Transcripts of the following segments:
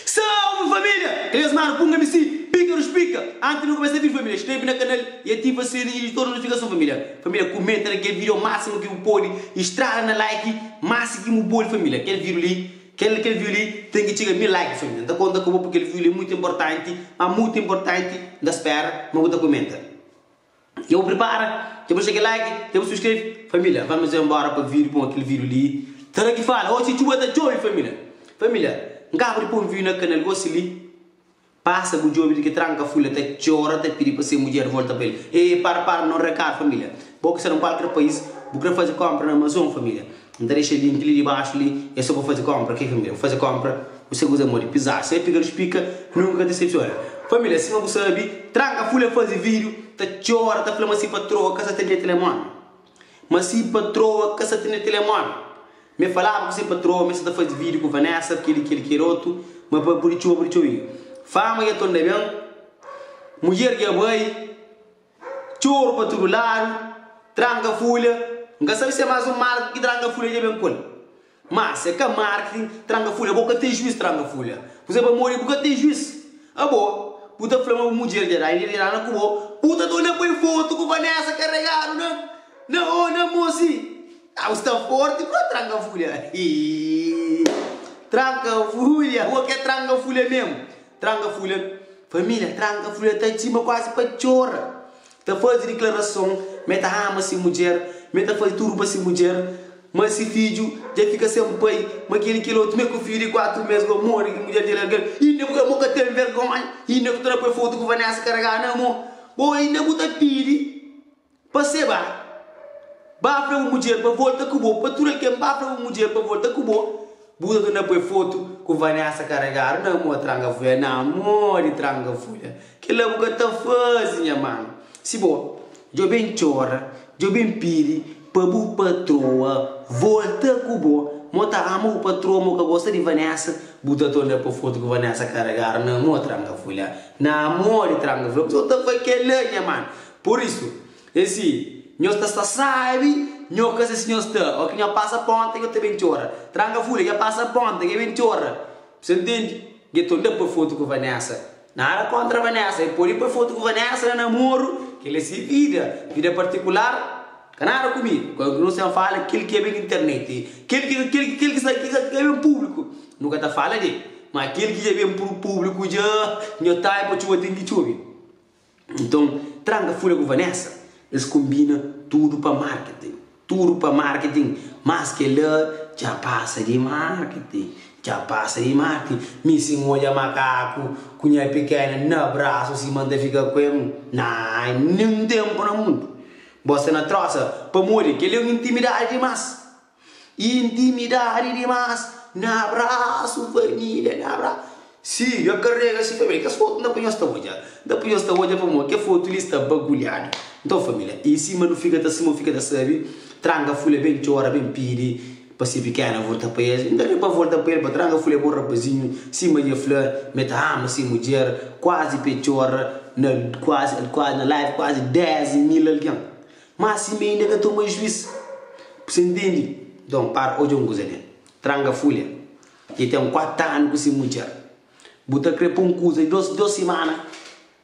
Salve família! Eles mano, punga-me sim, pica-nos pica. Antes de não começar a vir família, inscreve no canal e ativa a sininho de toda a notificação família. Família, comenta naquele vídeo o máximo que eu pode, estrada na like, máximo que eu pode família. Aquele vídeo ali, tem que chegar a 1000 likes família. Então conta com porque aquele vídeo é muito importante, da espera, mas você comenta. Eu prepara, eu vou chegar like, eu vou subscrever. Família, vamos embora para o vídeo, com aquele vídeo ali. Será que fala? Hoje tu vai dar joy família. Família, acaba de pôr um vídeo no canal, você ali. Passa o jogo de que tranca a folha, até chora, até pedir para ser mulher volta para ele. E para, não recado família. Porque se não qualquer país, você fazer compra na Amazon família. Então deixa o link ali de baixo ali, é só para fazer compra aqui família. Vou fazer compra, você usa muito pisar. Se pica os pica, nunca decepciona. Família, se não sabe, tranca a folha, faz vídeo, tá chora, tá falando assim patroa, casa tem telemóvel. Mas se patroa, casa tem telemóvel. Me falava que se patroa, mas está fazendo vídeo com Vanessa, porque ele quer outro, mas por isso. Fama e a tonda bem, mulher que vai, choro para todo lado, tranca a folha. Não sabe se é mais um marketing que tranca a folha de bem com. Mas é que marketing tranca a folha, boca tem juiz tranca a folha. Você vai morrer porque tem juiz. Ah, boa. Puta flama mulher de lá, ele lá na cubo. Puta dona põe foto com Vanessa carregado, né? Não, moci. Ah, você está forte para tranca a folha. Tranca a folha, o que é tranca a folha mesmo? Tranca a folha. Família, tranca a folha, está em cima quase para chorar. Está fazendo declaração, meta ama se mulher, meta faz tudo para se mulher. Mas se filho já fica sem pai, mas aquele outro, meu filho de 4 meses, eu moro, que mulher de largar, e não vou ter vergonha, e não vou ter foto com Vanessa carregar, não, amor. Ou ainda vou ter piri, para ser bá. Bá para uma mulher, para voltar com o bo, para tudo que é bá para uma mulher, para voltar com o bo. Buda não põe foto com Vanessa carregar, não, amor, tranca a folha, não, amor, tranca a folha. Que lá boca tá fácil, minha mãe. Se bom, eu bem chora, eu bem piri, para o patroa, volta com o bo. Mota ama o patroa, moca gosta de Vanessa, buta toda para foto com Vanessa carregar, não, amor, tranca a folha, não, amor, tranca a folha. Só tá foi que minha mãe. Por isso, esse, nós está sabe. Nho que se senhor está, ou que nho passa ponta, que eu também chora. Tranca a folha, que passa ponta, que eu também chora. Você entende? Que eu estou por foto com Vanessa. Nada contra a Vanessa, eu por ir por foto com Vanessa, namoro, que ele se vida particular, canara comigo. Quando não se fala, aquele que é bem na internet, aquele que é bem público, nunca está falando dele. Mas aquele que é bem público, já, nho tá para chuva, tem que chover. Então, tranca a folha com Vanessa, eles combinam tudo para marketing. Tudo para marketing, mas que lá já passa de marketing, Me se molha macaco, cunha pequena, no braço, se manda ficar com ele, não, nem tempo no mundo. Você não troça, para morrer, que ele é uma intimidade demais. No abraço, família, no abraço. Sim, eu carrego assim, família, que as fotos não põe esta hoje. Não põe esta hoje para morrer, que a foto ali está bagulhada. Então, família, em cima não fica da cima, fica da sabe. Tranca a folha bem chora, bem piri, para se pequena, volta para ele. Não dá para voltar para ele, para tranca a folha bom rapazinho, cima de flor, meta ama, assim, mulher, quase pechora, quase na live, quase 10.000 alguém. Mas se me ainda que estou mais juiz, você entende? Então, para, hoje eu não gosto tranca a folha, e tem 4 anos com essa mulher. Bota crepa coisa de 2 semanas,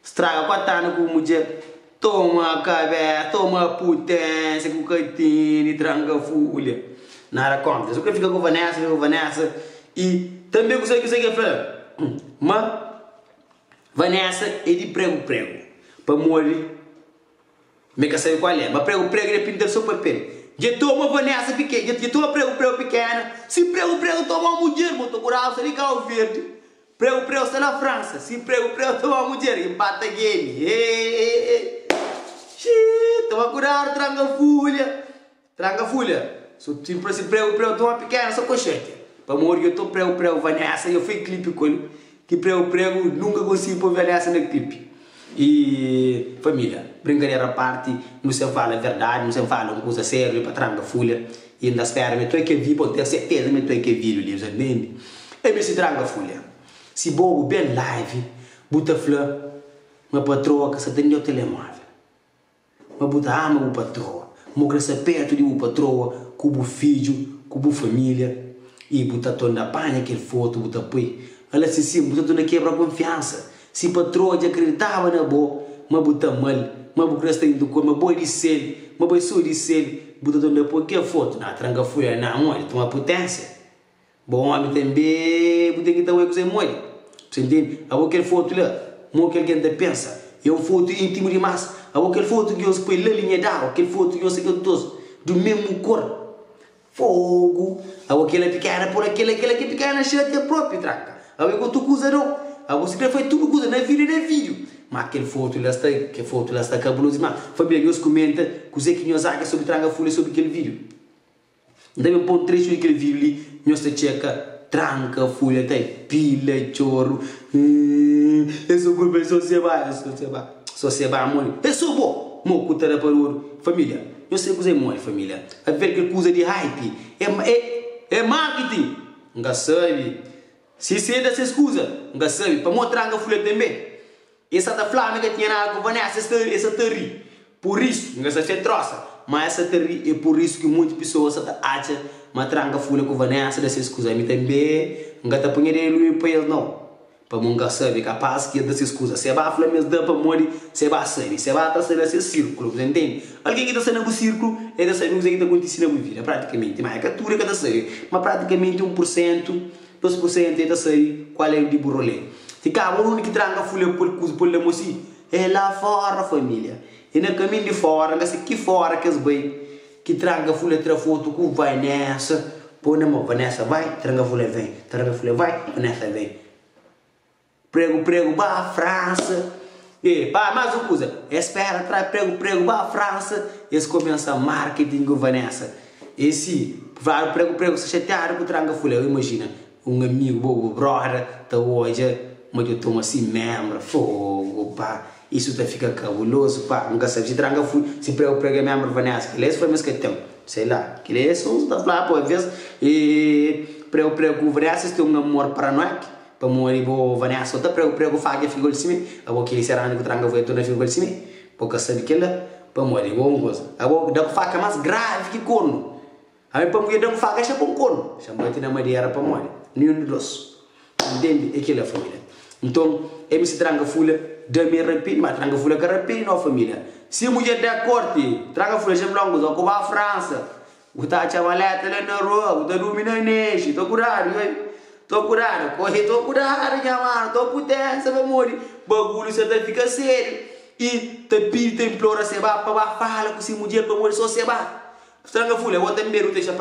estraga 4 anos com mulher. Toma cabé, toma potência, com caetine, tranca a folha. Nada contra. Só que fica com Vanessa, e também consegue falar. Mas Vanessa é de prego. Para morrer, me quer saber qual é. Mas prego é pintar seu papel. Já toma Vanessa pequena, já toma prego pequena. Se prego toma uma mulher, botou curado, se liga ao verde. Prego está na França. Se prego toma uma mulher, empata game. Toma cuidado, tranca a folha. Se prego toma pequena, só cochete. Para morrer, eu estou prego, Vanessa, eu fiz clipe com ele. Que prego, nunca consigo pôr Vanessa no clipe. E família, brincadeira à parte, não se fala a verdade, não se fala uma coisa séria para tranca a folha. E ainda espera, me estou que vi, pode ter certeza, me estou que vi o livro, sabe? E me se tranca a folha. Se bobo bem live, bota flor, uma patroa que você tem o telemóvel. Uma bota ama o patroa, uma cresce perto de o patroa, com o filho, com a família, e bota toda a panha aquele foto, bota põe ela se sim, portanto não quebra a confiança. Se patroa já acreditava na boa, mas bota mal, mas o que tem do corpo, mas boi de sede, mas boi sou de sede, portanto não pode que foto, na tranca folha não, ele tem uma potência. Bom homem também, tem que estar o que você morre. Você entende? Aquela foto lá, mo que alguém pensa, é uma foto íntimo demais. Aquela foto que eu põe na linha d'água, aquela foto que eu sei que todos do mesmo cor. Fogo, aquela pequena por aquela que pequena cheia de próprio tranca. Agora tu usa não, agora você foi tudo coisa na vídeo. Mas aquele foto lá está cabuloso demais. Família, eu comenta que você que nós sabe sobre tranca folha sobre aquele vídeo. Deve pôr um trecho daquele vídeo ali, nós te checa tranca folha até pila choro. Isso culpa só se vai amor. Isso bom, mo cutara para o família. Eu sei que você morre, família. A ver que coisa de hype é marketing. Não sabe. Se você dessa escusa, não sabe. Para mostrar que folha também. Essa da flama que tinha na Vanessa, essa terri. Por isso, não se troça. Mas essa terri é por isso que muitas pessoas acham uma tranca folha com Vanessa dessa escusa. E também, não está punhando ele para eles não. Para nunca saber capaz que é dessa escusa. Se vai falar mesmo para morrer, se vai sair. Se vai estar saindo esse círculo, você entende? Alguém que está saindo no círculo é da sair o que está acontecendo na vida, praticamente. Mas é captura que está saindo. Mas praticamente 1%, 2% está saindo. Qual é o de burrolê? Ficava o único que tranca folha por la moci. É lá fora, família. E no caminho de fora, mas aqui fora que as bem que tranca folha tira foto com Vanessa. Pô, não, Vanessa vai, tranca folha vem. Tranca folha vai, Vanessa vem. Prego, vá à França. E, pá, mais uma coisa. Espera, traz prego, vá à França. Eles começam a marketing com Vanessa. E se, vai prego, se chatear com o tranca folha. Imagina, um amigo, brother, tá hoje, mas eu tomo assim mesmo, fogo, pá. Isso tá fica cabuloso, pá. Nunca sabe se tranca folha, se prego é mesmo Vanessa. Que esse foi mais que tem, sei lá. Que esse uns da lá, pô, às vezes. E prego com Vanessa, tem um amor paranoico. Para morrer, vou Vanessa, outra prego faga ficou de cima, agora que ele será que tranca vai toda ficou de cima, porque sabe que ela para morrer, vou coisa, agora dá faca mais grave que corno, aí para morrer dá faca já com corno, chama de na madeira para morrer, nenhum de dois, entende? É aquela família. Então, se tranca folha, dá me arrepende, mas tranca folha que arrepende não família. Se a mulher der corte, tranca folha já longo, só que vai à França, o tá chavaleta lá na rua, o tá dominando neste, tô curado, tô curado, minha mano, tô potência, meu amor. Bagulho, você tá fica sério. E te pide, te implora, você vai para fala com esse mulher, para morrer, só você vai. Tranca folha, eu até me deixa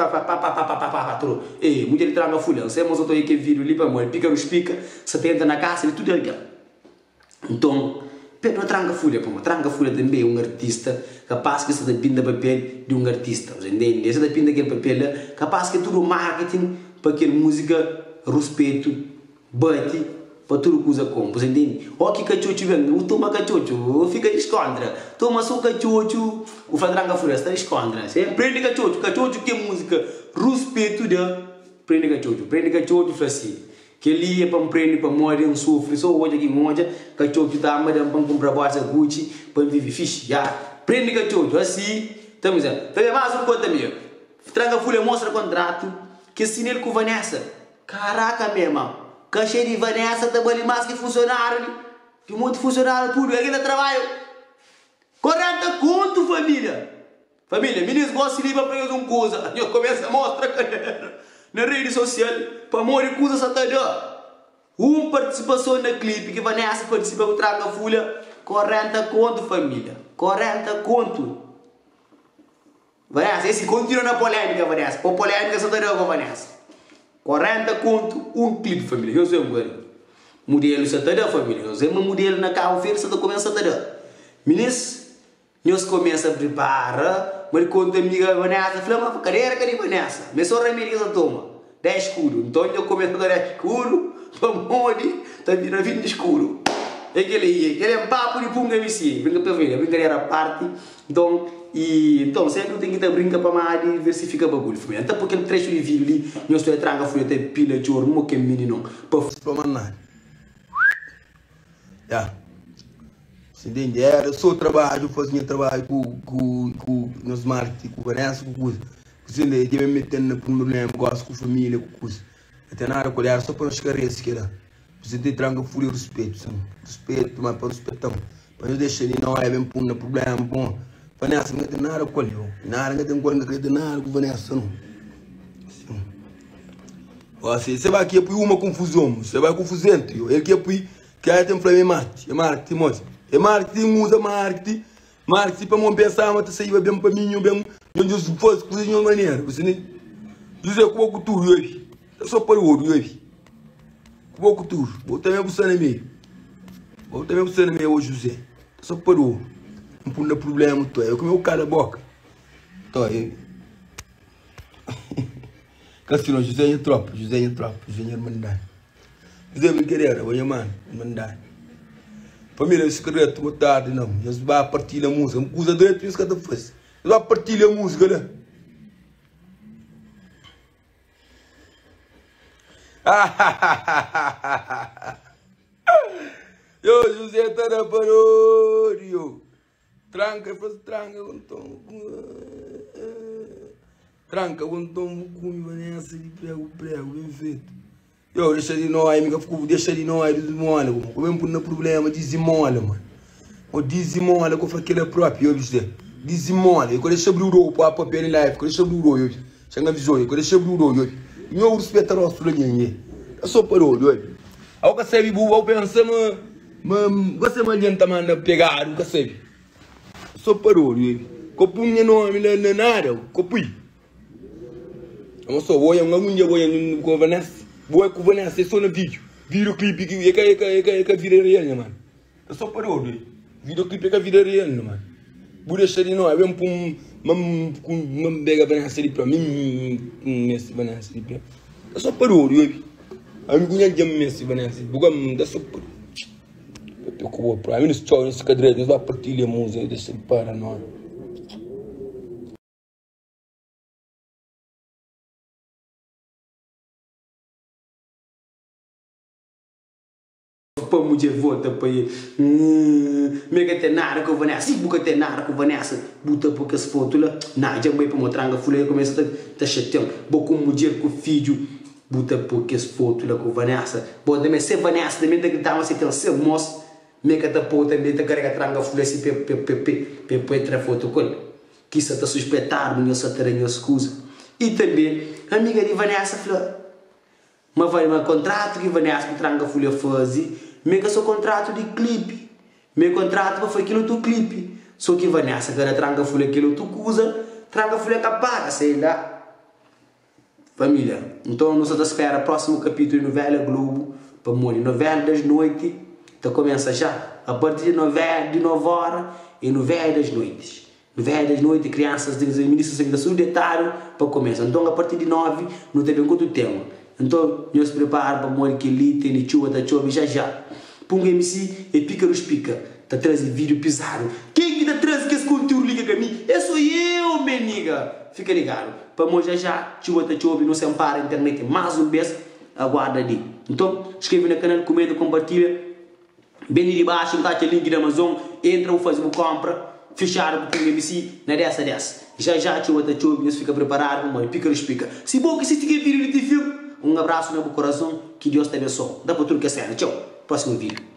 tro. Ei, mulher tranca folha, você mas eu tô aí que vídeo ali para morrer, pica nos pica, você tenta na casa e tudo ali. Então, Pedro tranca folha, tranca folha também é um artista, capaz que você depende do papel de um artista, você entende? Você depende daquele papel, capaz que tudo marketing para aquela música respeito, bate, para tudo que usa como, você entende? O que cachocho vem, o toma cachocho, fica escondra, toma só cachocho, o fadranga floresta escondra, você prende cachocho que é música, respeito da, prende cachocho, assim, que ali é para prender, para morrer, um sofre, só hoje aqui monja, cachocho dá, mas dá para comprar bolsa Gucci, para viver fixe, já, prende cachocho, assim, estamos dizendo, também mais um conta meu, traga folha, mostra contrato, que assinei com Vanessa. Caraca, meu irmão. Cachê de Vanessa também mais que funcionário. Que muito funcionário público aqui no trabalho. 40 conto, família. Família, meninos gostam de ir para pegar uma coisa. Eu começo a mostrar na rede social. Para morrer coisa satanã. Participação na clipe que Vanessa participa com Traga Folha. 40 conto, família. 40 conto. Vanessa, esse continua na polêmica, Vanessa. Por polêmica, satanã com Vanessa. 40 conto, um clipe, família. Eu sei um modelo satana, família. Eu sei um modelo na carro feira, você começa a ter. Meninos, nós começa a preparar, mas quando a amiga Vanessa, falamos, cadê Vanessa? Mas só remédio que toma, 10 escuro. Então eu começo a dar 10 escuro, para morrer, está virando 20 escuro. É aquele é um papo de punga MC, brinca para família, brincadeira à parte. Então sempre tem que estar brinca para mais diversificar o bagulho, família. Até porque no trecho de vídeo ali, nós estou a tranca folha até pila de ouro, não que menino, para manar. Já. Se entende? Eu sou trabalho, fazia trabalho com nos marketing, com Vanessa, com coisa. Você ainda ia me metendo no problema, gosto com família, com coisa. Até nada, colher só para nos carregar se queira. Você tem tranca fúria e respeito, respeito, mas para respeitão. Para não deixar ele não é bem pôr no problema, bom. Vanessa não tem nada com ele, nada tem coisa, não tem nada com Vanessa, não. Você vai aqui para uma confusão, você vai confusão, ele que é para que aí tem problema marketing, moça. É marketing, usa marketing para não pensar, mas você vai bem para mim, bem, onde os fosse coisa de uma maneira, você nem, José com o tudo hoje, eu só para o outro hoje. Vou com tudo, vou também buscar no meio. Vou também buscar no meio hoje, José. Só parou. Não põe problema, tu é. Eu comi o cara da boca. Tô aí. Cassino, José em tropa, José em irmandade. José brincadeira, vou chamar, irmandade. Família, esse cara tu tarde não. Eles vão partilhar a música. Usa direito isso que tu faz. Eles vão partilhar a música, né? Yo, José tá na paródia. Tranca, faz tranca com tom. Tranca com tom, com Vanessa de prego, bem feito. Yo, deixa de nós, amiga, deixa de nós, desmola, mano. Como é um problema, desmola, mano. O desmola, que eu falei que ele é próprio, eu disse. Desmola, eu quero deixar o roubo para papel em live, eu quero deixar o roubo, eu chega visão, eu quero deixar o roubo, eu não respeito a nossa linha. Eu sou parou, doido. Ao que serve, eu penso, você me adianta manda pegar, o que serve. Eu sou parou, doido. Copunha não me nada, copui. Eu sou boia, uma unha boia com Vanessa. Boia com Vanessa, só no vídeo. Videoclipe que vira real, mano. Eu sou parou, doido. Videoclipe que vira real, mano. Bude shari não, eu mam bega Vanessa para mim, Messi Vanessa para. Eu sou parou, doido. Amigo nem jam Messi Vanessa, bugam da super. Eu com o Prime Minister nesse cadre, vai partilhar música desse para nós. Para mulher volta para aí, mega ter nada com Vanessa, buca ter nada com Vanessa, buta porque as fotos lá, não, já vai para mostrar a folha começa a chatear, boca mulher com filho, buta porque as fotos lá com Vanessa, pode também ser Vanessa também que tá mas tem ser moço, mega tá pô também tá carrega tranga folha assim pe tra foto com ele, que isso tá suspeitado, não só ter nenhuma excusa, e também amiga de Vanessa falou, mas vai um contrato que Vanessa que tranga folha fazer mega só contrato de clipe. Meu contrato foi aquilo do clipe. Só que Vanessa, cara, tranca folha aquilo tu usa, tranca folha que paga, sei lá. Família, então nós estamos espera próximo capítulo de novela Globo, para morrer. Novela das noites, então começa já. A partir de novela de 9 horas e novela das noites. Novela das noites, crianças de ministros da saúde etário, para começar. Então a partir de 9, não tem quanto tempo. Então, nós se prepara para morrer que ali tem chuva, tá chove já. Punga MC e Pícaros Pica. Tá trazendo vídeo pisado. Quem que tá trazendo que esse conteúdo liga pra mim? É só eu, meniga. Fica ligado. Para morrer já, chuva, tá chove, não se ampara a internet. Mais um beijo, aguarda ali. Então, inscreve no canal, comenta, compartilha. Bem ali de baixo, tá o link da Amazon. Entra, faz uma compra. Fechado com o Punga MC, na dessa. Já, chuva, tá chove, nós fica preparado para morrer. Pícaros Pica. Se bom que assiste aquele vídeo de filme. Um abraço no meu coração, que Deus te abençoe. Dá para tudo que é certo. Tchau. Próximo vídeo.